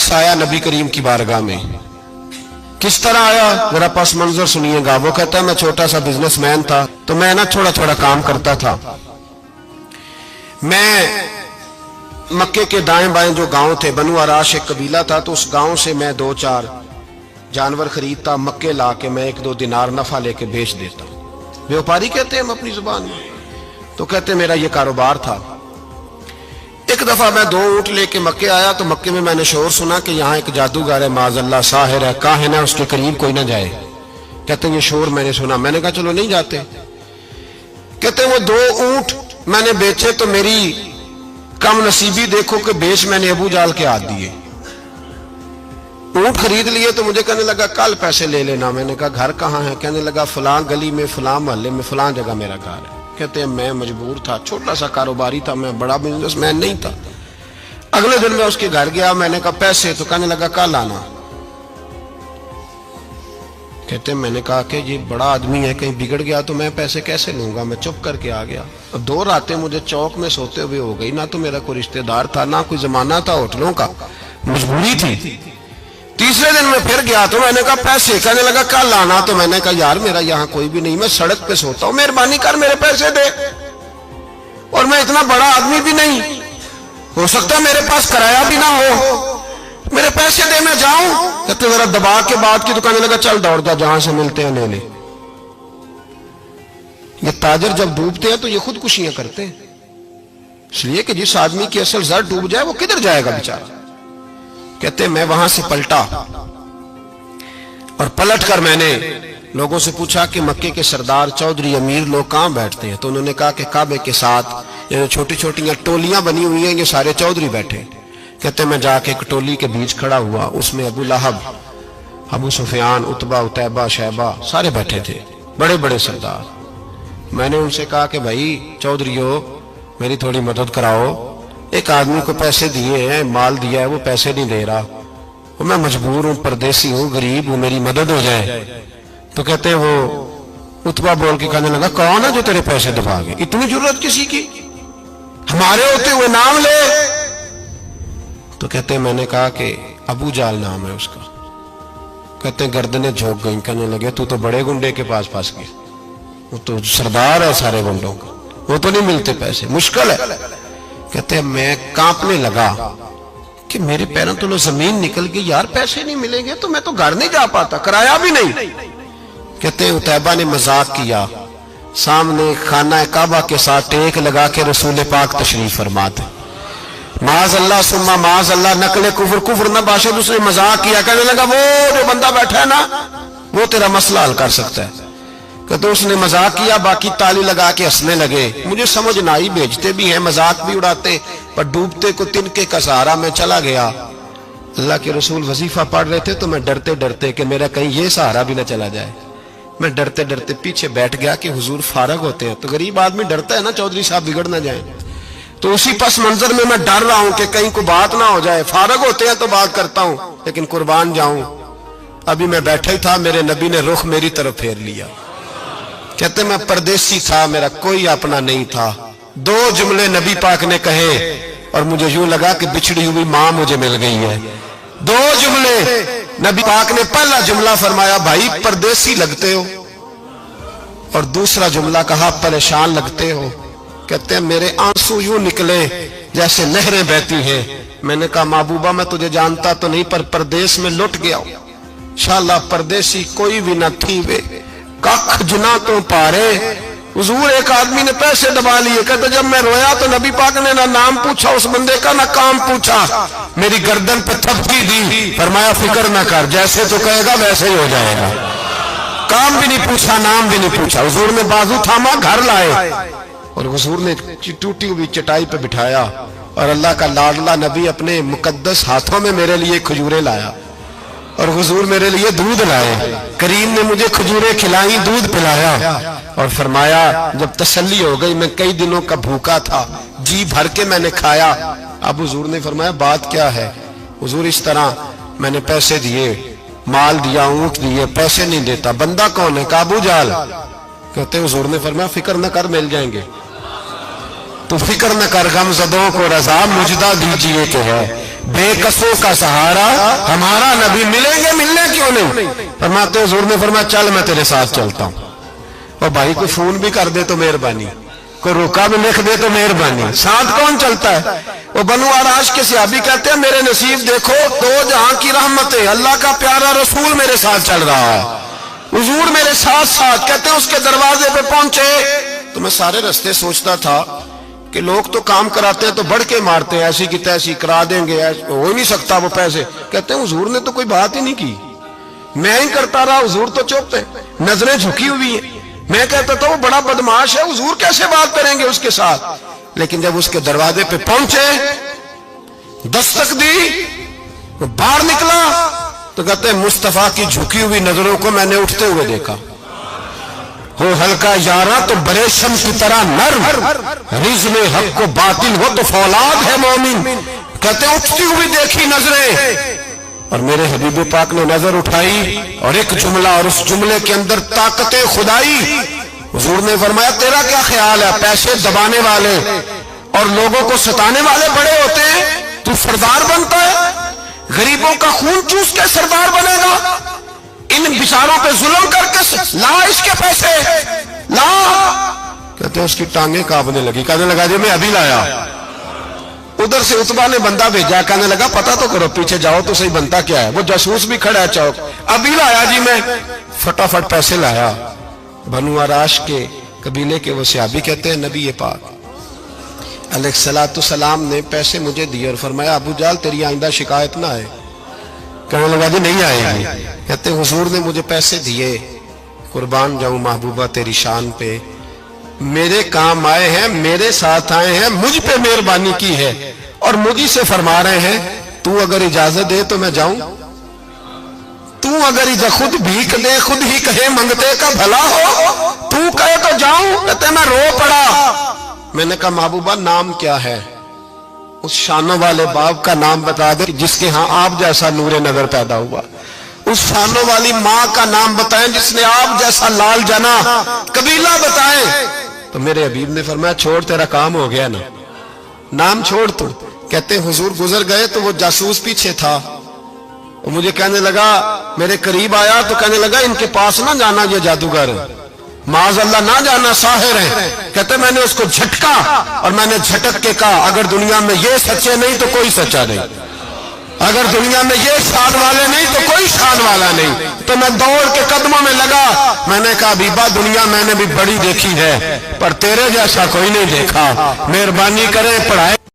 शख्स आया नबी करीम की बारगाह में। किस तरह आया जरा पस मंजर सुनिएगा। वो कहता है मैं छोटा सा बिजनेसमैन था, तो मैं ना थोड़ा थोड़ा काम करता था। मैं मक्के के दाएं बाएं जो गांव थे, बनु आराश एक कबीला था, तो उस गांव से मैं 2-4 जानवर खरीदता, मक्के ला के मैं 1-2 दिनार नफा लेके बेच देता। व्यापारी कहते हैं हम अपनी जुबान में, तो कहते मेरा ये कारोबार था। एक दफा मैं 2 ऊंट लेके मक्के आया, तो मक्के में मैंने शोर सुना कि यहाँ एक जादूगर है, माज़अल्लाह साहिर है, काहिन है, उसके करीब कोई ना जाए। कहते ये शोर मैंने सुना। मैंने कहा चलो नहीं जाते। कहते वो 2 ऊंट मैंने बेचे तो मेरी कम नसीबी देखो कि बेच मैंने अबू जाल के हाथ दिए। ऊंट खरीद लिए तो मुझे कहने लगा कल पैसे ले लेना। मैंने कहा घर कहाँ है? कहने लगा फलां गली में, फलां मोहल्ले में, फलां जगह मेरा घर है। कहते हैं मैं मजबूर था, छोटा सा कारोबारी था, मैं बड़ा बिजनेसमैन नहीं था। अगले दिन मैं उसके घर गया, मैंने कहा पैसे, तो कहने लगा कल आना। कहते हैं मैंने कहा कि ये बड़ा आदमी है, कहीं बिगड़ गया तो मैं पैसे कैसे लूंगा। मैं चुप करके आ गया। अब 2 रातें मुझे चौक में सोते हुए हो गई। ना तो मेरा कोई रिश्तेदार था, ना कोई जमाना था होटलों का, मजबूरी थी। तीसरे दिन मैं फिर गया तो मैंने कहा पैसे, कहने लगा कल आना। तो मैंने कहा यार मेरा यहाँ कोई भी नहीं, मैं सड़क पे सोता हूँ, मेहरबानी कर मेरे पैसे दे। और मैं इतना बड़ा आदमी भी नहीं, हो सकता मेरे पास किराया भी ना हो, मेरे पैसे दे मैं जाऊं। कहते जरा दबा के बात की। तो कहने लगा चल दौड़ जा, जहां से मिलते हैं ले ले। ये ताजर जब डूबते हैं तो ये खुदकुशियां करते हैं, इसलिए कि जिस आदमी की असल जर डूब जाए वो किधर जाएगा बेचारा। कहते मैं वहां से पलटा और पलट कर मैंने लोगों से पूछा कि मक्के के सरदार, चौधरी, अमीर लोग कहां बैठते हैं? तो उन्होंने कहा कि काबे के साथ ये छोटी छोटी टोलियां बनी हुई हैं, ये सारे चौधरी बैठे। कहते मैं जाके एक टोली के बीच खड़ा हुआ, उसमें अबू लहब, अबू सुफियान, उतबा, उतैबा, शैबा सारे बैठे थे, बड़े बड़े सरदार। मैंने उनसे कहा कि भाई चौधरीओ मेरी थोड़ी मदद कराओ, एक आदमी को पैसे दिए हैं, माल दिया है, वो पैसे नहीं दे रहा, वो मैं मजबूर हूँ, परदेसी हूँ, गरीब हूँ, मेरी मदद हो जाए। तो कहते वो उतबा बोल के कहने लगा कौन है जो तेरे पैसे दबागे, इतनी जरूरत किसी की, हमारे होते हुए नाम ले। तो कहते मैंने कहा कि अबू जाल नाम है उसका। कहते गर्दनें झोंक गई। कहने लगे तू तो बड़े गुंडे के पास फंस गया, वो तो सरदार है सारे गुंडों का, वो तो नहीं मिलते पैसे, मुश्किल है। कहते मैं कांपने लगा कि मेरे पैरों तो जमीन निकल गई, यार पैसे नहीं मिलेंगे तो मैं तो घर नहीं जा पाता, किराया भी नहीं। कहते उतैबा ने मजाक किया, सामने खाना काबा के साथ टेक लगा के रसूल पाक तशरीफ फरमाते, माज अल्लाह सुम्मा माज अल्लाह, नकले कुफर, कुफर न बाशद। उसने मजाक किया, कहने लगा वो जो बंदा बैठा है ना वो तेरा मसला हल कर सकता है। कहते उसने मजाक किया, बाकी ताली लगा के हंसने लगे। मुझे समझ ना आई, भेजते भी हैं, मजाक भी उड़ाते, पर डूबते को तिनके का सहारा मैं चला गया। अल्लाह के रसूल वजीफा पढ़ रहे थे तो मैं डरते डरते कि मेरा कहीं ये सहारा भी ना चला जाए, मैं डरते डरते पीछे बैठ गया कि हुजूर फारग होते हैं। तो गरीब आदमी डरता है ना चौधरी साहब बिगड़ ना जाए, तो उसी पस मंजर में मैं डर रहा हूं कि कहीं को बात ना हो जाए। फारग होते हैं तो बात करता हूं, लेकिन कुर्बान जाऊं। अभी मैं बैठा ही था, मेरे नबी ने रुख मेरी तरफ फेर लिया। कहते मैं परदेसी था, मेरा कोई अपना नहीं था। 2 जुमले नबी पाक ने कहे और मुझे यूं लगा कि बिछड़ी हुई मां मुझे मिल गई है। 2 जुमले नबी पाक ने, पहला जुमला फरमाया भाई परदेसी लगते हो, और दूसरा जुमला कहा परेशान लगते हो। कहते हैं मेरे आंसू यूं निकले जैसे नहरें बहती हैं। मैंने कहा महबूबा मैं तुझे जानता तो नहीं, पर परदेश में लुट गया हूं। शाला परदेसी कोई भी न थी वे, कख जुना तो पारे। हुजूर एक आदमी ने पैसे दबा लिए। कहते जब मैं रोया तो नबी पाक ने ना नाम पूछा उस बंदे का, ना काम पूछा, मेरी गर्दन पे थपकी दी, फरमाया फिक्र ना कर, जैसे तो कहेगा वैसे ही हो जाएगा। काम भी नहीं पूछा, नाम भी नहीं पूछा। हुजूर ने बाजू थामा, घर लाए और हुजूर ने टूटी हुई चटाई पे बिठाया, और अल्लाह का लाडला नबी अपने मुकद्दस हाथों में मेरे लिए खजूरें लाया, और हुजूर मेरे लिए दूध लाए। करीम ने मुझे खजूरें खिलाई, दूध पिलाया, और फरमाया जब तसल्ली हो गई, मैं कई दिनों का भूखा था, जी भर के मैंने खाया। अब हुजूर ने फरमाया बात क्या है? हुजूर इस तरह मैंने पैसे दिए, माल दिया, ऊंट दिए, पैसे नहीं देता। बंदा कौन है? अबू जाल। कहते हुजूर ने फरमाया फिक्र न कर, मिल जाएंगे। तो फिक्र न कर, गमज़दों को रज़ा मुजदा दीजिए तो है, बेकसों का सहारा हमारा नबी, मिलेंगे, मिलने क्यों नहीं? फरमाते हुजूर ने फरमाया चल मैं तेरे साथ चलता हूं। और भाई कोई फोन भी कर दे तो मेहरबानी, कोई रोका भी लिख दे तो मेहरबानी, साथ कौन चलता है? वो बनु आराश के सहाबी कहते हैं मेरे नसीब देखो, दो जहां की रहमतें, अल्लाह का प्यारा रसूल मेरे साथ चल रहा है, हुजूर मेरे साथ साथ। कहते हैं उसके दरवाजे पे पहुंचे तो मैं सारे रास्ते सोचता था कि लोग तो काम कराते हैं तो बढ़ के मारते हैं, ऐसी की तैसी करा देंगे, हो ही नहीं सकता वो पैसे। कहते हैं हुजूर ने तो कोई बात ही नहीं की, मैं ही करता रहा, हुजूर तो चुप थे, नजरें झुकी हुई हैं। मैं कहता था वो बड़ा बदमाश है, हुजूर कैसे बात करेंगे उसके साथ? लेकिन जब उसके दरवाजे पे पहुंचे, दस्तक दी, वो बाहर निकला तो कहते हैं मुस्तफा की झुकी हुई नजरों को मैंने उठते हुए देखा। हो हल्का यारा तो बरेशम की तरह नर्म, रिज़्म हक को बातिल हो तो फौलाद है मोमिन। कहते हैं उठती हुई देखी नजरें, और मेरे हबीब पाक ने नजर उठाई और एक जुमला, और उस जुमले के अंदर ताकते खुदाई। हुजूर ने फरमाया तेरा क्या ख्याल है, पैसे दबाने वाले और लोगों को सताने वाले बड़े होते हैं, तू सरदार बनता है? गरीबों का खून चूस के सरदार बनेगा? इन बिचारों पे जुल्म करके ला इसके पैसे ला। कहते हैं उसकी टांगे कांपने लगी, कहने लगा जी मैं अभी लाया। उधर से उतबा ने बंदा भेजा, कहने लगा पता तो करो, पीछे जाओ तो सही बनता क्या है। वो जासूस भी खड़ा है चौक, अभी लाया जी मैं, फटाफट पैसे लाया। बनु आराश के कबीले के वो सहाबी कहते हैं नबी ये पाक अलैहिस्सलाम ने पैसे मुझे दिए और फरमाया अबू जाल तेरी आइंदा शिकायत ना आए। कहने लगा जी नहीं आएगी। कहते हुजूर ने मुझे पैसे दिए, कुर्बान जाऊं महबूबा तेरी शान पे, मेरे काम आए हैं, मेरे साथ आए हैं, मुझ पे मेहरबानी की है और मुझी से फरमा रहे हैं तू अगर इजाजत दे तो मैं जाऊं, तू अगर खुद भीख दे, खुद ही कहे मंगते का भला हो, तू कहे तो जाऊं। कहते मैं रो पड़ा। मैंने कहा महबूबा नाम क्या है? उस शानों वाले बाप का नाम बता दे जिसके यहाँ आप जैसा नूरे नजर पैदा हुआ, उस शानों वाली माँ का नाम बताएं जिसने आप जैसा लाल जना, कबीला बताएं। तो मेरे हबीब ने फरमाया छोड़ तेरा काम हो गया ना, नाम छोड़ तू। कहते हुजूर गुजर गए तो वो जासूस पीछे था, वो मुझे कहने लगा, मेरे करीब आया तो कहने लगा इनके पास ना जाना, ये जादूगर माज़अल्लाह ना जाना, साहिर है। कहते मैंने उसको झटका और मैंने झटक के कहा अगर दुनिया में ये सच्चे नहीं तो कोई सच्चा नहीं, अगर दुनिया में ये शान वाले नहीं तो कोई शान वाला नहीं। तो मैं दौड़ के कदमों में लगा, मैंने कहा बीबा दुनिया मैंने भी बड़ी देखी है पर तेरे जैसा कोई नहीं देखा, मेहरबानी करें पढ़ाए